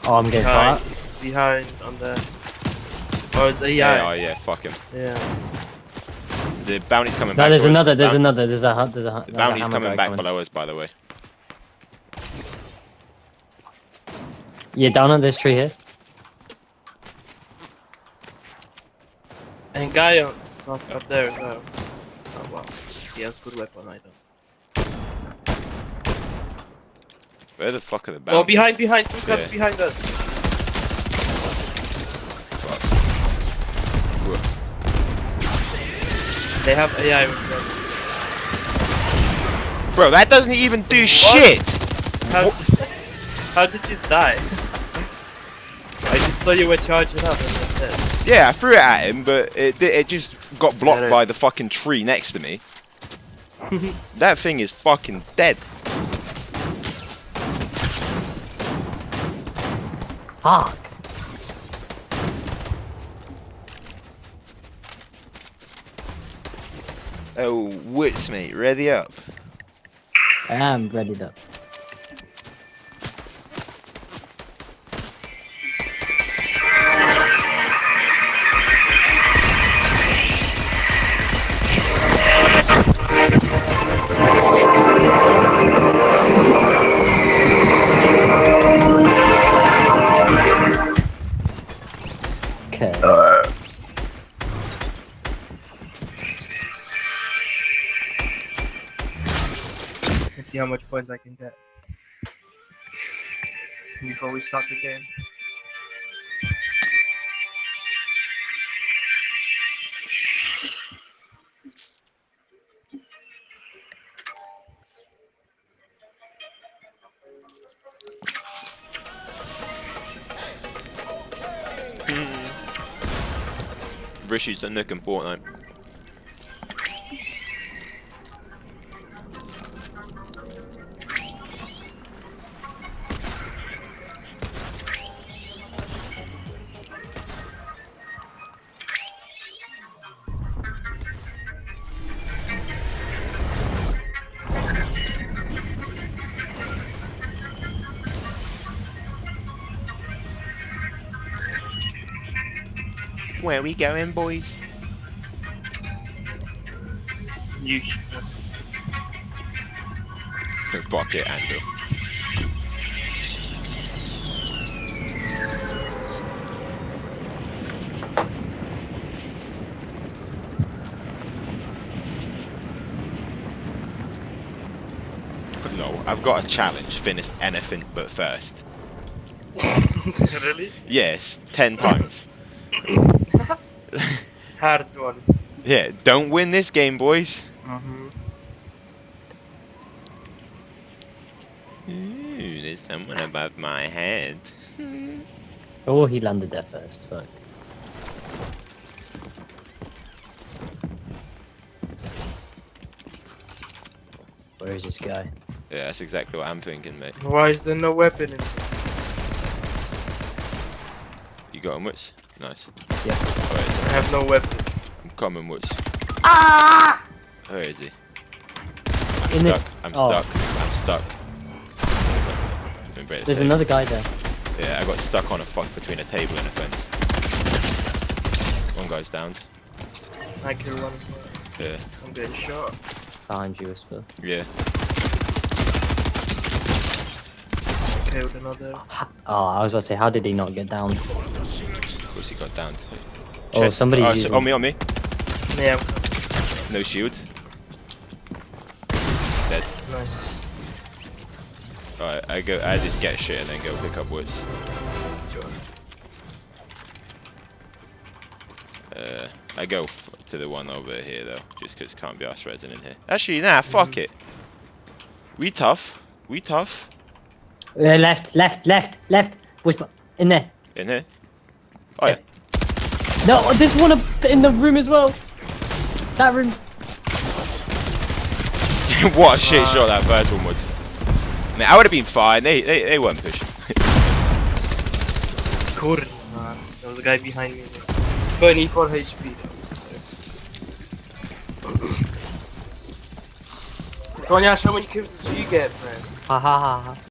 Oh, I'm getting behind, caught. behind on the. Oh, it's AI. Yeah, yeah, fuck him. Yeah. The bounty's coming No, back. there's to us. another. There's another. There's a hunt. There's a hunt. The bounty's coming back below us, by the way. Yeah, down on this tree here. And guy up there as well. Oh wow. He has good weapon, I don't. Where the fuck are the bounties? Oh, behind, two guns Yeah. behind us. Fuck. They have AI with them. Bro, that doesn't even do shit! How did you die? I just saw you were charging up and that's it. Yeah, I threw it at him, but it just got blocked by the fucking tree next to me. That thing is fucking dead. Fuck. Oh, wits, mate, ready up. I am ready up. Okay. Let's see how much points I can get before we start the game. Rishi's the nook in Fortnite. Where we going, boys? You should. Fuck it, Andrew. No, I've got a challenge. Finish anything but first. Really? Yes, 10 times. Hard one. Yeah, don't win this game, boys. Ooh, there's someone above my head. Oh, he landed there first. Fuck. Where is this guy? Yeah, that's exactly what I'm thinking, mate. Why is there no weapon in? You got him, Woods? Nice. Yeah. Where is I he? have no weapon. I'm coming, Woods. Ah! Where is he? In this- I'm oh. stuck. I'm stuck. I'm stuck. There's another guy there. Yeah, I got stuck on a fuck between a table and a fence. One guy's downed. I kill one. Yeah. I'm getting shot. Behind you, Whisper. Yeah. Killed another. Oh, I was about to say, how did he not get down? Of course he got downed. Oh, Chest. somebody's Oh, using... on me. Yeah. No shield. Dead. Nice. Alright, I just get shit and then go pick up Woods. Sure. I go to the one over here though, just because can't be arsed resin in here. Actually, nah, fuck it. We tough. left. Whisper, in there. In here? Oh yeah. No, there's one up in the room as well. That room. What a shit shot that first one was. Man, I would have been fine. They weren't pushing. Kurwa. There was a guy behind me. 24 HP. Konya, how many kills did you get, man? Ha ha ha ha.